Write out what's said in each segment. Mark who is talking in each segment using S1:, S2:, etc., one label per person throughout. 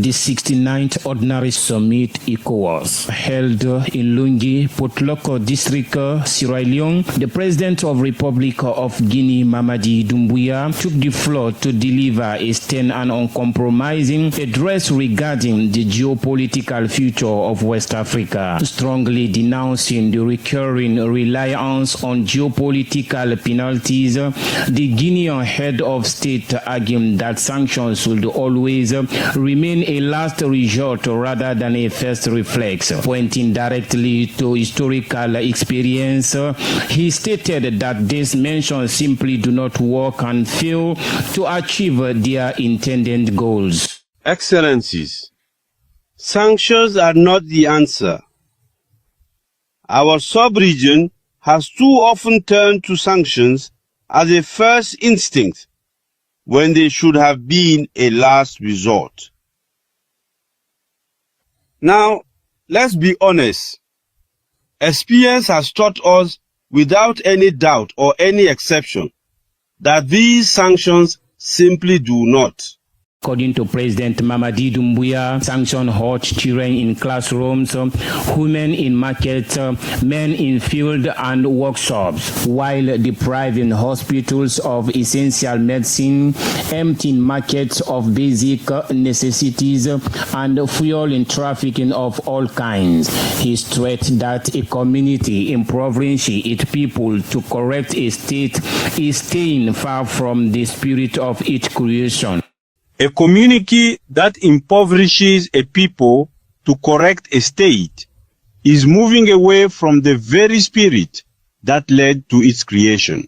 S1: the 69th Ordinary Summit ECOWAS held in Lungi, Potloko District, Sierra Leone, the President of Republic of Guinea, Mamady took the floor to deliver a stern and uncompromising address regarding the geopolitical future of West Africa, strongly denouncing the recurring reliance on geopolitical penalties. The Guinean head of state argued that sanctions should always remain a last resort rather than a first reflex. Pointing directly to historical experience, he stated that these measures simply do not work and fail to achieve their intended goals.
S2: Excellencies, sanctions are not the answer. Our sub-region has too often turned to sanctions as a first instinct when they should have been a last resort. Now, let's be honest. Experience has taught us without any doubt or any exception that these sanctions simply do not.
S1: According to President Mamady, sanctions hurt children in classrooms, women in markets, men in field and workshops, while depriving hospitals of essential medicine, emptying markets of basic necessities, and fueling trafficking of all kinds. He stressed that a community impoverishing its people to correct a state is staying far from the spirit of its creation.
S2: A community that impoverishes a people to correct a state is moving away from the very spirit that led to its creation.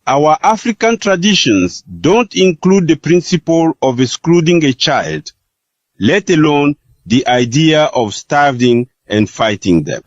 S2: Our African traditions don't include the principle of excluding a child, let alone the idea of starving and fighting them.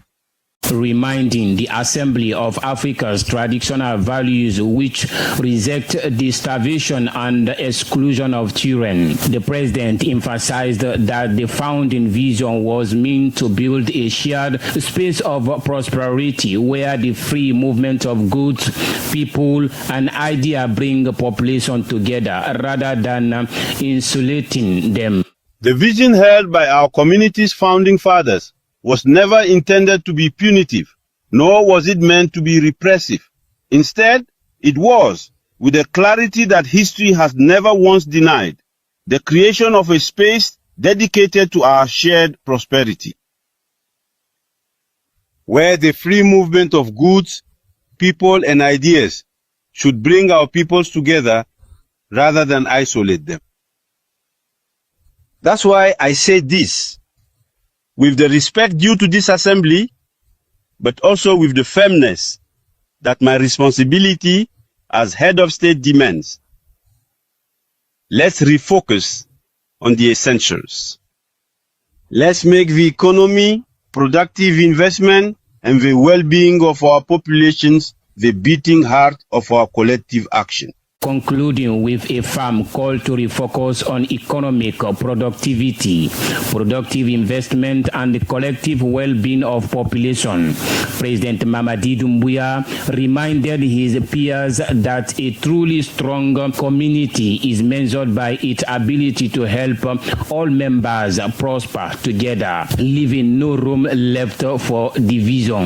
S1: Reminding the Assembly of Africa's traditional values which reject the starvation and exclusion of children. The President emphasized that the founding vision was meant to build a shared space of prosperity where the free movement of goods, people, and ideas bring the population together rather than insulating them.
S2: The vision held by our community's founding fathers was never intended to be punitive, nor was it meant to be repressive. Instead, it was, with a clarity that history has never once denied, the creation of a space dedicated to our shared prosperity, where the free movement of goods, people, and ideas should bring our peoples together rather than isolate them. That's why I say this, with the respect due to this assembly, but also with the firmness that my responsibility as head of state demands. Let's refocus on the essentials. Let's make the economy, productive investment, and the well-being of our populations the beating heart of our collective action.
S1: Concluding with a firm call to refocus on economic productivity, productive investment, and the collective well-being of population. President Mamady reminded his peers that a truly strong community is measured by its ability to help all members prosper together, leaving no room left for division.